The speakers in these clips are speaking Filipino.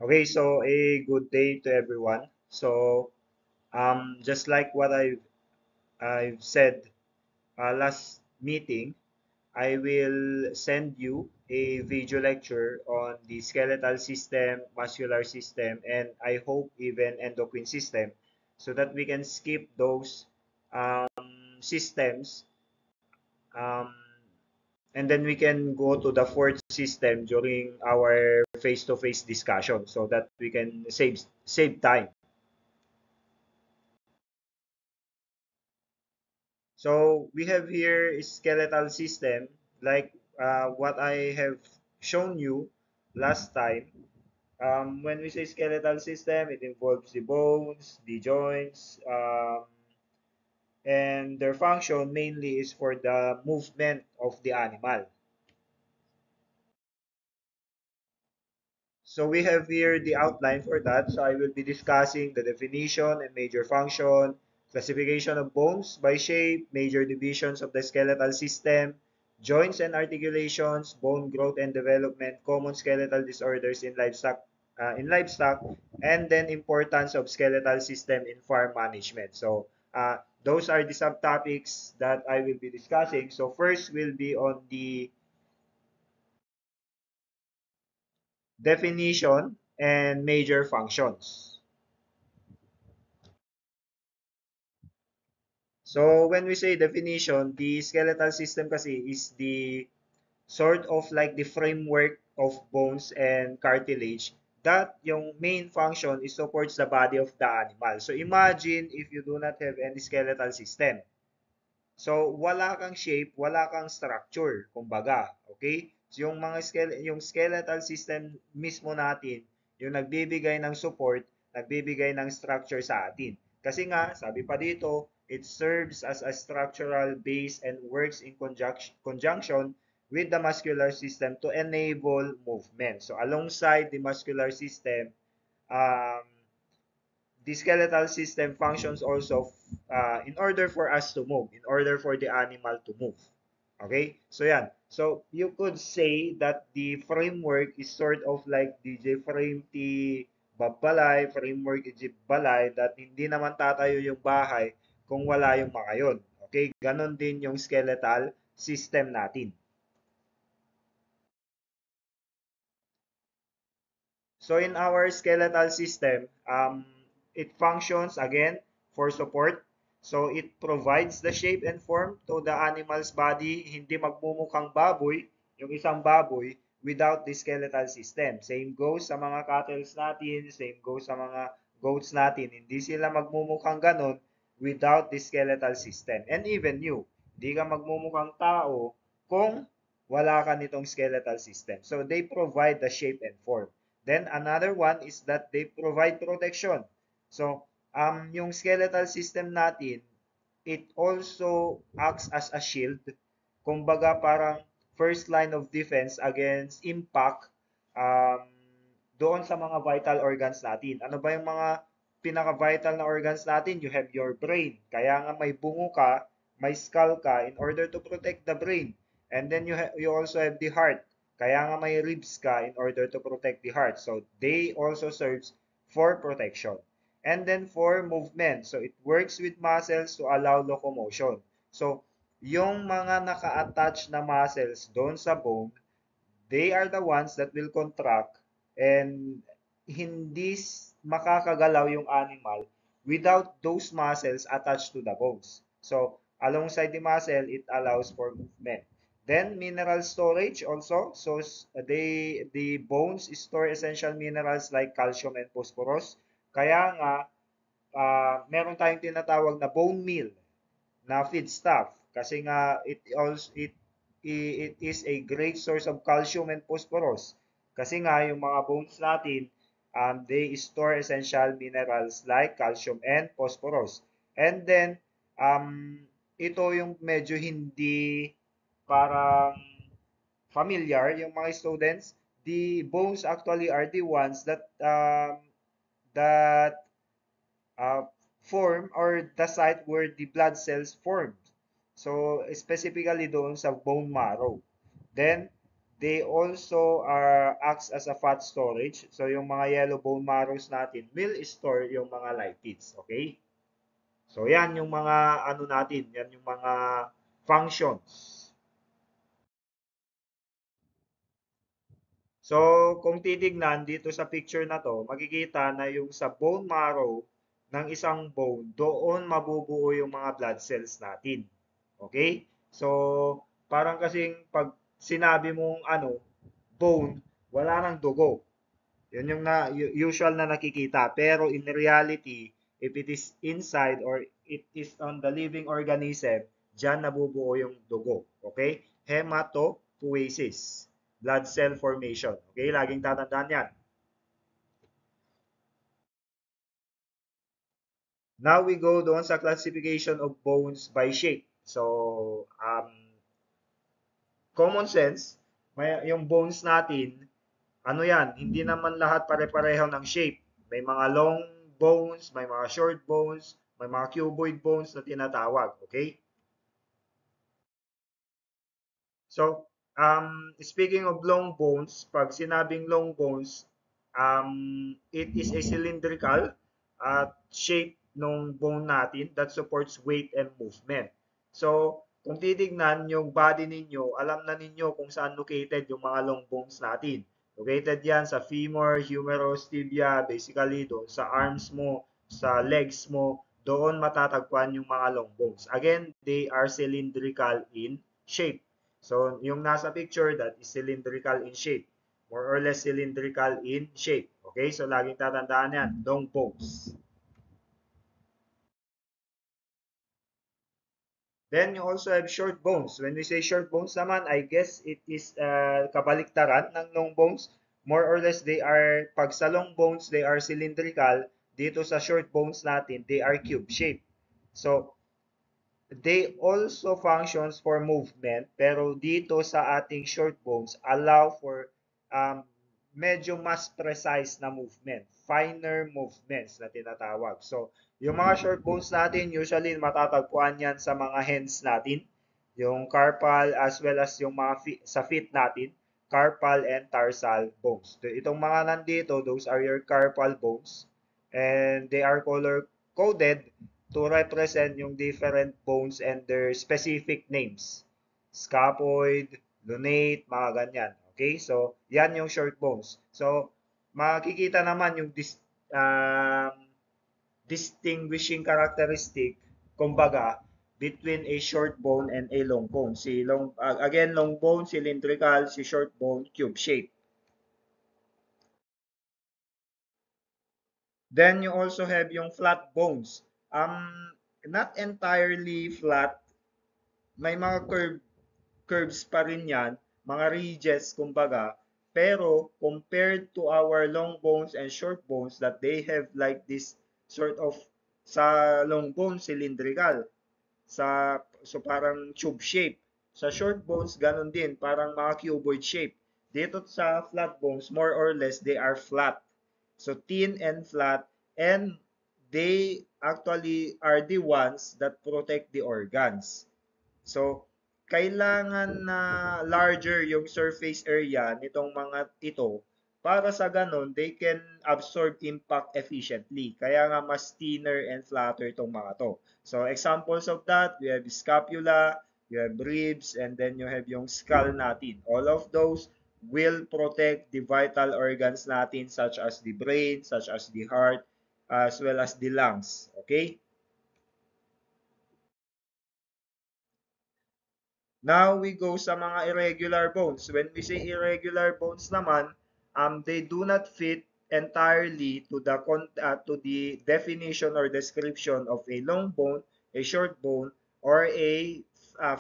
Okay, so a good day to everyone. So, just like what I've said last meeting, I will send you a video lecture on the skeletal system, muscular system, and I hope even endocrine system, so that we can skip those systems, um, and then we can go to the fourth system during our face-to-face discussion, so that we can save time. So we have here a skeletal system like what I have shown you last time. When we say skeletal system, it involves the bones, the joints, and their function mainly is for the movement of the animal. So we have here the outline for that. So I will be discussing the definition and major function, classification of bones by shape, major divisions of the skeletal system, joints and articulations, bone growth and development, common skeletal disorders in livestock, and then importance of skeletal system in farm management. So those are the subtopics that I will be discussing. So first will be on the definition and major functions. So when we say definition, the skeletal system kasi is the sort of like the framework of bones and cartilage that yung main function is supports the body of the animal. So imagine if you do not have any skeletal system. So wala kang shape, wala kang structure, kumbaga, okay? So yung skeletal system mismo natin, yung nagbibigay ng support, nagbibigay ng structure sa atin. Kasi nga, sabi pa dito, it serves as a structural base and works in conjunction with the muscular system to enable movement. So alongside the muscular system, um, the skeletal system functions also in order for us to move, in order for the animal to move. Okay? So yan. So you could say that the framework is sort of like the frame ti babalay, framework iti balay that hindi naman tatayo yung bahay kung wala yung mga yun. Okay? Ganon din yung skeletal system natin. So in our skeletal system, it functions again for support. So it provides the shape and form to the animal's body. Hindi magmumukhang baboy, yung isang baboy, without the skeletal system. Same goes sa mga cattle natin, same goes sa mga goats natin. Hindi sila magmumukhang ganon without the skeletal system. And even you, hindi ka magmumukhang tao kung wala ka nitong skeletal system. So they provide the shape and form. Then another one is that they provide protection. So, yung skeletal system natin, it also acts as a shield. Kumbaga parang first line of defense against impact um, doon sa mga vital organs natin. Ano ba yung mga pinaka-vital na organs natin? You have your brain. Kaya nga may bungo ka, may skull ka in order to protect the brain. And then you also have the heart. Kaya nga may ribs ka in order to protect the heart. So they also serves for protection. And then for movement. So it works with muscles to allow locomotion. So yung mga naka-attach na muscles doon sa bone, they are the ones that will contract and hindi makakagalaw yung animal without those muscles attached to the bones. So, alongside the muscle, it allows for movement. Then, mineral storage also. So, the bones store essential minerals like calcium and phosphorus. Kaya nga, meron tayong tinatawag na bone meal na feedstuff kasi nga it is a great source of calcium and phosphorus. Kasi nga yung mga bones natin, they store essential minerals like calcium and phosphorus. And then ito yung medyo hindi parang familiar yung mga students. The bones actually are the ones that uh, form or the site where the blood cells formed. So, specifically doon sa bone marrow. Then, they also acts as a fat storage. So yung mga yellow bone marrows natin will store yung mga lipids. Okay? So yan yung mga ano natin, yan yung mga functions. So kung titignan dito sa picture na to, makikita na yung sa bone marrow ng isang bone, doon mabubuo yung mga blood cells natin. Okay? So parang kasing pag sinabi mong ano, bone, wala nang dugo. Yun yung usual na nakikita. Pero in reality, if it is inside or it is on the living organism, dyan nabubuo yung dugo. Okay? Hematopoiesis. Blood cell formation. Okay? Laging tatandaan yan. Now we go doon sa classification of bones by shape. So, common sense, yung bones natin, ano yan, hindi naman lahat pare-pareho ng shape. May mga long bones, may mga short bones, may mga cuboid bones na tinatawag. Okay? So, speaking of long bones, pag sinabing long bones, it is a cylindrical shape ng bone natin that supports weight and movement. So, kung titignan yung body ninyo, alam na ninyo kung saan located yung mga long bones natin. Located yan sa femur, humerus, tibia, basically doon sa arms mo, sa legs mo, doon matatagpuan yung mga long bones. Again, they are cylindrical in shape. So, yung nasa picture, that is cylindrical in shape. More or less cylindrical in shape. Okay? So, laging tatandaan yan. Long bones. Then, you also have short bones. When we say short bones naman, I guess it is kabaliktaran ng long bones. More or less, they are, pag sa long bones, they are cylindrical. Dito sa short bones natin, they are cube shape. So, they also functions for movement, pero dito sa ating short bones, allow for medyo mas precise na movement, finer movements na tinatawag. So, yung mga short bones natin, usually matatagpuan yan sa mga hands natin, yung carpal as well as yung mga sa feet natin, carpal and tarsal bones. Itong mga nandito, those are your carpal bones, and they are color coded to represent yung different bones and their specific names. Scapuloid, lunate, mga ganyan. Okay? So, yan yung short bones. So, makikita naman yung distinguishing characteristic, kumbaga, between a short bone and a long bone. Again, long bone, cylindrical, si short bone, cube shape. Then you also have yung flat bones. Not entirely flat, may mga curves pa rin yan, mga ridges kumbaga, pero compared to our long bones and short bones that they have like this sort of, sa long bone cylindrical, so parang tube shape. Sa short bones ganun din, parang mga cuboid shape. Dito sa flat bones, more or less they are flat. So thin and flat, and they actually are the ones that protect the organs. So, kailangan na larger yung surface area nitong mga ito para sa ganun, they can absorb impact efficiently. Kaya nga mas thinner and flatter itong mga to. So, examples of that, we have scapula, you have ribs, and then you have yung skull natin. All of those will protect the vital organs natin such as the brain, such as the heart, as well as the lungs. Okay? Now we go sa mga irregular bones. When we say irregular bones naman, they do not fit entirely to the definition or description of a long bone, a short bone, or a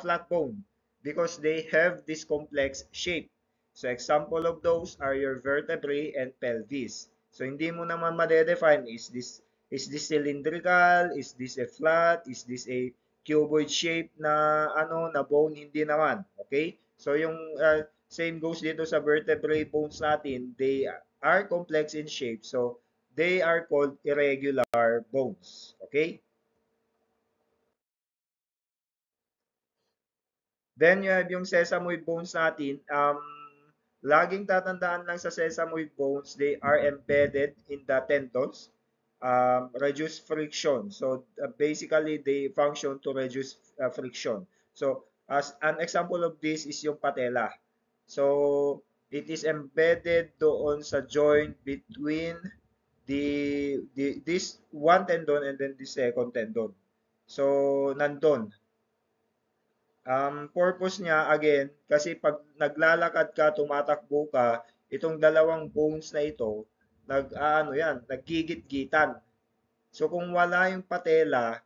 flat bone because they have this complex shape. So example of those are your vertebrae and pelvis. So hindi mo naman ma-define, is this cylindrical, is this a flat, is this a cuboid shape na ano na bone, hindi naman. Okay? So yung same goes dito sa vertebrae bones natin, they are complex in shape. So they are called irregular bones. Okay? Then you have yung sesamoid bones natin. Laging tatandaan lang sa sesamoid bones, they are embedded in the tendons, reduce friction. So basically, they function to reduce friction. So as an example of this is yung patella. So it is embedded doon sa joint between this one tendon and then the second tendon. So nandun. Purpose niya, again, kasi pag naglalakad ka, tumatakbo ka, itong dalawang bones na ito, naggigit-gitan. So kung wala yung patela,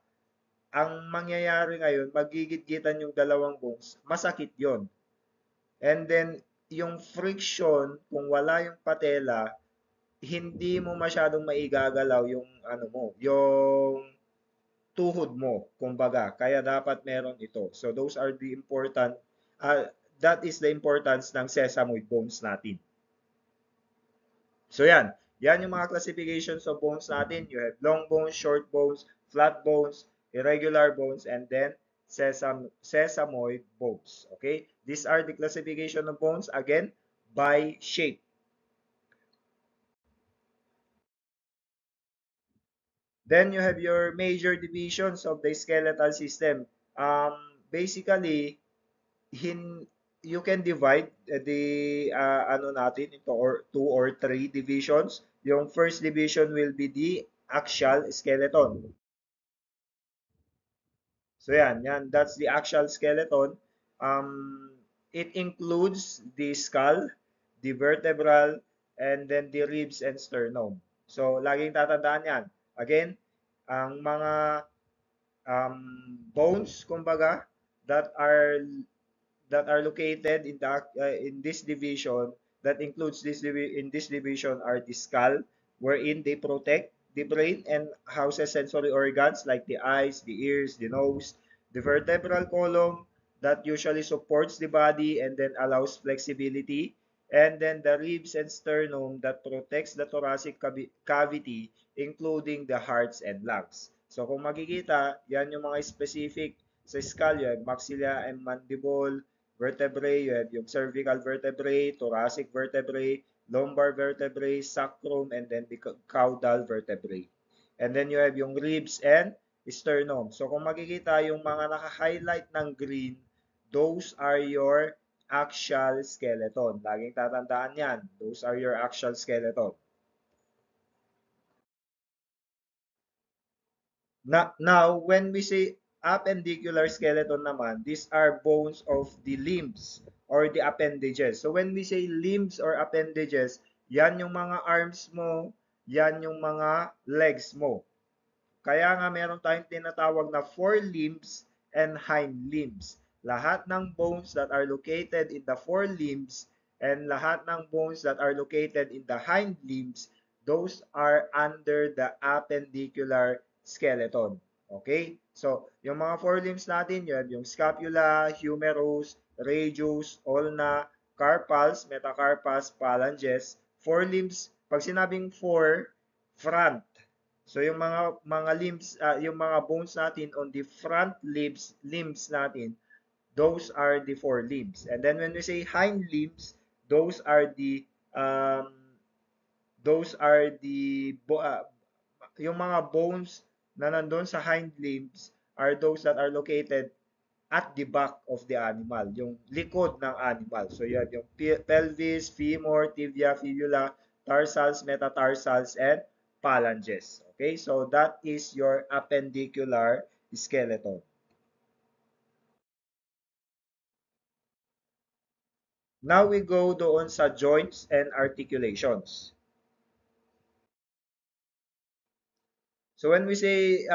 ang mangyayari ngayon, magigit-gitan yung dalawang bones, masakit yon. And then, yung friction, kung wala yung patela, hindi mo masyadong maigagalaw yung ano mo, yung tuhod mo, kumbaga. Kaya dapat meron ito. So those are the important, uh, that is the importance ng sesamoid bones natin. So yan, yan yung mga classifications of bones natin. You have long bones, short bones, flat bones, irregular bones, and then sesamoid bones. Okay? These are the classification of bones, again, by shape. Then you have your major divisions of the skeletal system. Basically, hin you can divide the ano natin into or two or three divisions. Yung first division will be the axial skeleton. So yan, that's the axial skeleton. It includes the skull, the vertebral, and then the ribs and sternum. So laging tatandaan yan. Again, ang mga bones, kumbaga, that are located in this division, that includes in this division are the skull, wherein they protect the brain and houses sensory organs like the eyes, the ears, the nose, the vertebral column that usually supports the body and then allows flexibility, and then the ribs and sternum that protects the thoracic cavity, including the hearts and lungs. So kung makikita, yan yung mga specific sa skull, yan, maxilla and mandible, vertebrae, you have yung cervical vertebrae, thoracic vertebrae, lumbar vertebrae, sacrum, and then the caudal vertebrae. And then you have yung ribs and sternum. So kung makikita yung mga naka-highlight ng green, those are your axial skeleton. Laging tatandaan yan. Those are your axial skeleton. Now, when we say appendicular skeleton naman, these are bones of the limbs or the appendages. So when we say limbs or appendages, yan yung mga arms mo, yan yung mga legs mo. Kaya nga meron tayong tinatawag na forelimbs and hind limbs. Lahat ng bones that are located in the forelimbs and lahat ng bones that are located in the hind limbs, those are under the appendicular skeleton. Okay? So, yung mga forelimbs natin, yun, yung scapula, humerus, radius, ulna, carpals, metacarpals, phalanges. Forelimbs, pag sinabing for, front. So yung mga limbs, yung mga bones natin on the front limbs natin, those are the forelimbs. And then when we say hind limbs, those are the um, yung mga bones na nandun sa hind limbs are those that are located at the back of the animal, yung likod ng animal. So yan yung pelvis, femur, tibia, fibula, tarsals, metatarsals, and phalanges. Okay, so that is your appendicular skeleton. Now we go doon sa joints and articulations. So when we say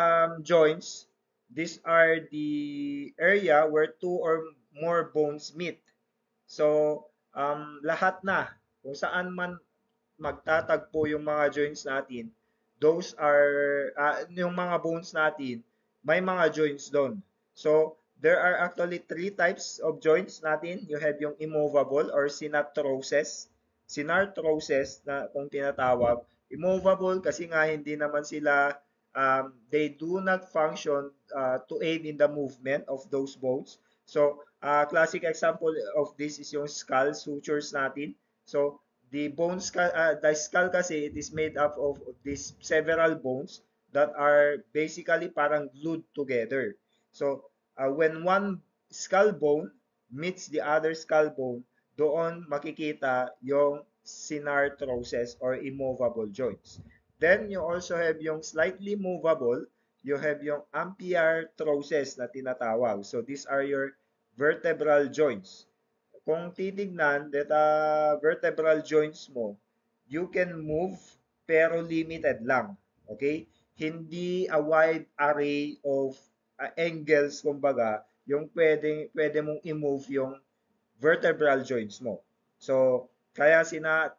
joints, these are the area where two or more bones meet. So lahat na, kung saan man magtatagpo yung mga joints natin, those are, yung mga bones natin, may mga joints doon. So, there are actually three types of joints natin. You have yung immovable or synarthroses. Synarthroses na kung tinatawag. Immovable kasi nga hindi naman sila, they do not function to aid in the movement of those bones. So, classic example of this is yung skull sutures natin. So the skull kasi, it is made up of these several bones that are basically parang glued together. So when one skull bone meets the other skull bone, doon makikita yung synarthrosis or immovable joints. Then you also have yung slightly movable, you have yung ampiarthrosis na tinatawag. So these are your vertebral joints. Kung titignan that vertebral joints mo, you can move pero limited lang. Okay? Hindi a wide array of angles, kumbaga, yung pwede mong i-move yung vertebral joints mo. So, kaya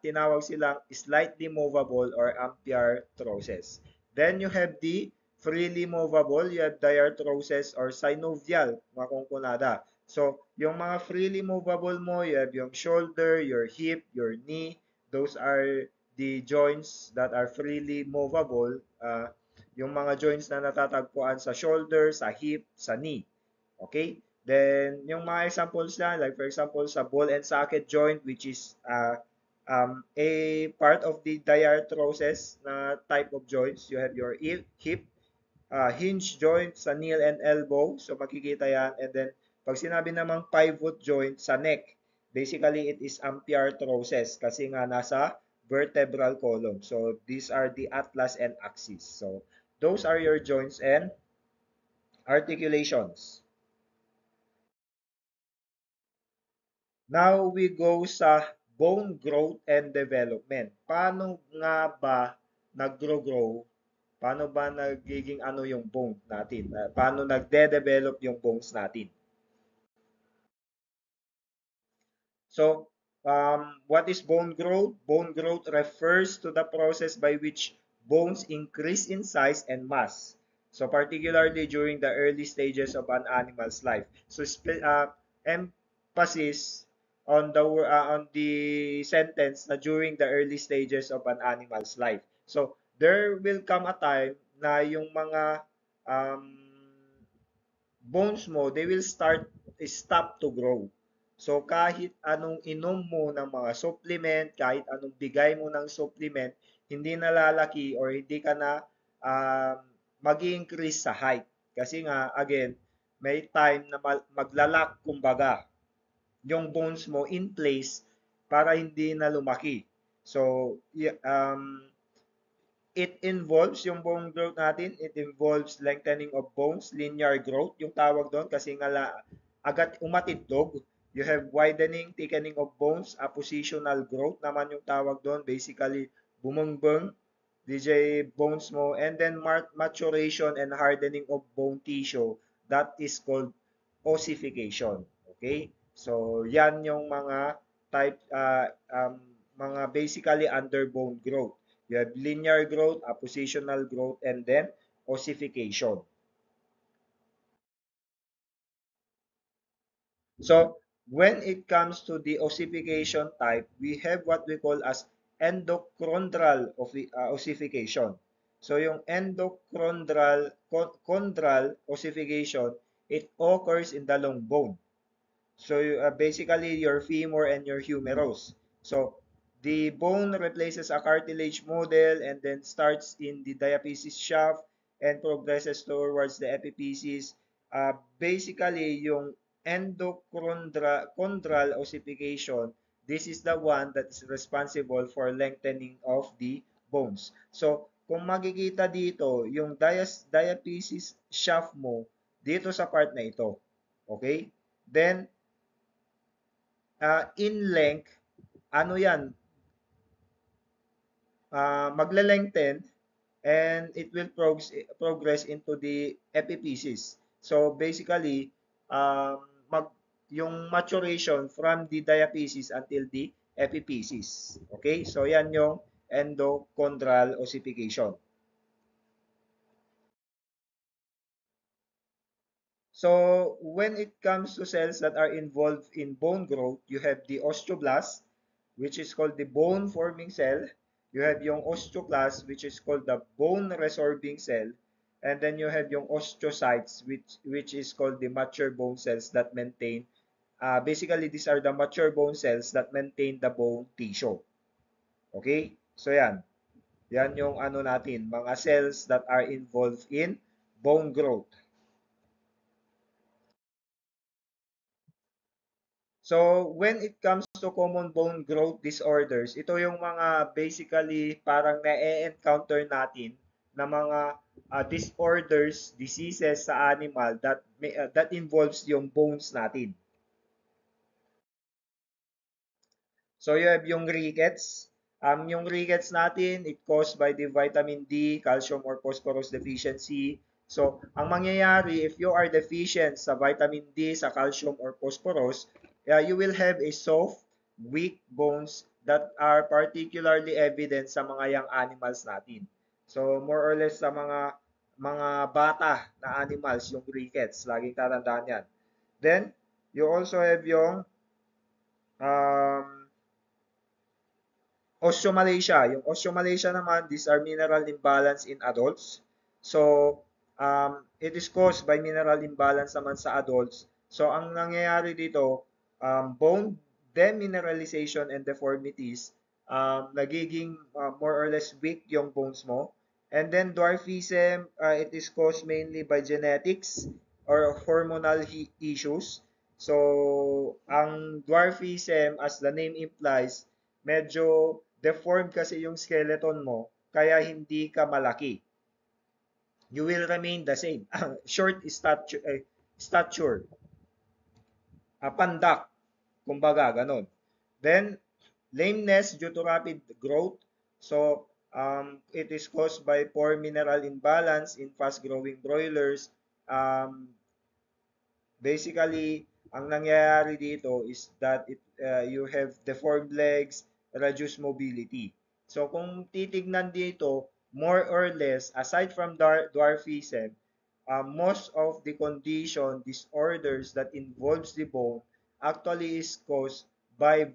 tinawag silang slightly movable or ampiarthrosis. Then you have the freely movable, you have diarthrosis or synovial, mga kungkunada. So, yung mga freely movable mo, you have yung shoulder, your hip, your knee. Those are the joints that are freely movable. Yung mga joints na natatagpuan sa shoulder, sa hip, sa knee. Okay? Then, yung mga examples na, like for example, sa ball and socket joint, which is a part of the diarthrosis na type of joints. You have your hip, hinge joint sa knee and elbow. So, makikita yan. And then, pag sinabi namang pivot joint sa neck, basically, it is ampiarthrosis kasi nga nasa vertebral column. So, these are the atlas and axis. So, those are your joints and articulations. Now we go sa bone growth and development. Paano nga ba nagro-grow? Paano ba nagiging ano yung bone natin? Paano nagde-develop yung bones natin? So, what is bone growth? Bone growth refers to the process by which bones increase in size and mass. So, particularly during the early stages of an animal's life. So, emphasis on the sentence na during the early stages of an animal's life. So, there will come a time na yung mga um, bones mo, they will stop to grow. So kahit anong inom mo ng mga supplement, kahit anong bigay mo ng supplement, hindi na lalaki or hindi ka na mag-increase sa height. Kasi nga, again, may time na maglalak, kumbaga, yung bones mo in place para hindi na lumaki. So, it involves yung bone growth natin, it involves lengthening of bones, linear growth, yung tawag doon kasi nga agad umatitlog. You have widening, thickening of bones, appositional growth naman yung tawag doon. Basically, bumungbong, DJ bones mo, and then maturation and hardening of bone tissue. That is called ossification. Okay? So, yan yung mga type, mga basically under bone growth. You have linear growth, appositional growth, and then ossification. So when it comes to the ossification type, we have what we call as endochondral ossification. So yung chondral ossification, it occurs in the long bone. So basically your femur and your humerus. So the bone replaces a cartilage model and then starts in the diaphysis shaft and progresses towards the epiphysis. Basically, yung endochondral ossification, this is the one that is responsible for lengthening of the bones. So, kung makikita dito, yung diaphysis shaft mo, dito sa part na ito. Okay? Then, in length, ano yan, magle-lengthen and it will progress into the epiphysis. So basically, mag yung maturation from the diaphysis until the epiphysis. Okay? So yan yung endochondral ossification. So when it comes to cells that are involved in bone growth, you have the osteoblast, which is called the bone forming cell. You have yung osteoclast, which is called the bone resorbing cell. And then you have yung osteocytes, which is called the mature bone cells that maintain basically, these are the mature bone cells that maintain the bone tissue. Okay? So yan. Yan yung ano natin, mga cells that are involved in bone growth. So, when it comes to common bone growth disorders, ito yung mga basically parang na-encounter natin na mga disorders, diseases sa animal that involves yung bones natin. So you have yung rickets. Yung rickets natin, it caused by the vitamin D, calcium or phosphorus deficiency. So, ang mangyayari, if you are deficient sa vitamin D, sa calcium or phosphorus, you will have a soft, weak bones that are particularly evident sa mga young animals natin. So, more or less sa mga bata na animals, yung rickets. Laging tatandaan yan. Then, you also have yung um, osteomalacia. Yung osteomalacia naman, these are mineral imbalance in adults. So, it is caused by mineral imbalance naman sa adults. So, ang nangyayari dito, bone demineralization and deformities, nagiging more or less weak yung bones mo. And then dwarfism, it is caused mainly by genetics or hormonal issues. So, ang dwarfism, as the name implies, medyo deformed kasi yung skeleton mo, kaya hindi ka malaki. You will remain the same. Short stature, pandak, kumbaga, ganun. Then, lameness due to rapid growth. So, it is caused by poor mineral imbalance in fast-growing broilers. Basically, ang nangyayari dito is that you have deformed legs, reduced mobility. So kung titignan dito, more or less, aside from dwarfism, most of the condition, disorders that involves the bone actually is caused by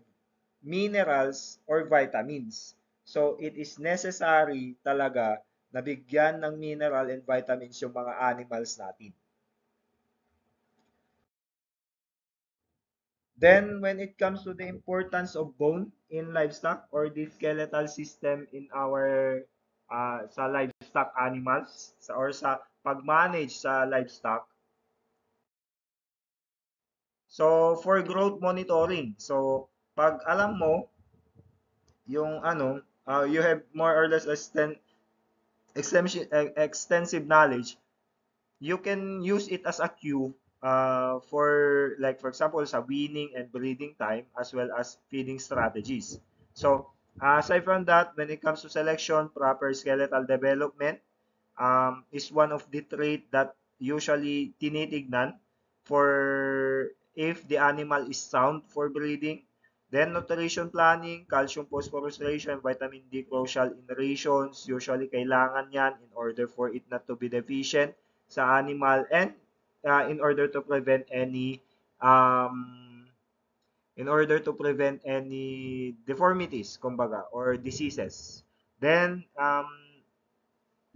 minerals or vitamins. So it is necessary talaga na bigyan ng mineral and vitamins yung mga animals natin. Then, when it comes to the importance of bone in livestock or the skeletal system in our sa livestock animals or sa pag-manage sa livestock. So, for growth monitoring. So, pag alam mo yung ano, you have more or less extensive knowledge, you can use it as a cue for like for example sa weaning and breeding time as well as feeding strategies. So aside from that, when it comes to selection, proper skeletal development is one of the trait that usually tinitignan for if the animal is sound for breeding. Then nutrition planning, calcium phosphorus ratio, and vitamin D crucial in rations. Usually kailangan yan in order for it not to be deficient sa animal and in order to prevent any um, deformities, kumbaga, or diseases. Then,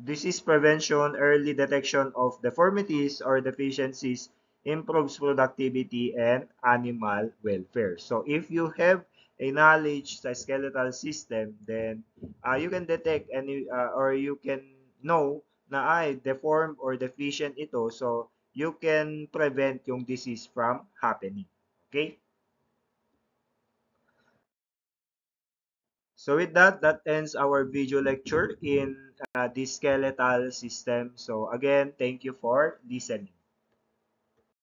disease prevention, early detection of deformities or deficiencies improves productivity and animal welfare. So if you have a knowledge sa skeletal system, then you can detect any or you can know na ay deformed or deficient ito, so you can prevent yung disease from happening. Okay? So with that, that ends our video lecture in the skeletal system. So again, thank you for listening.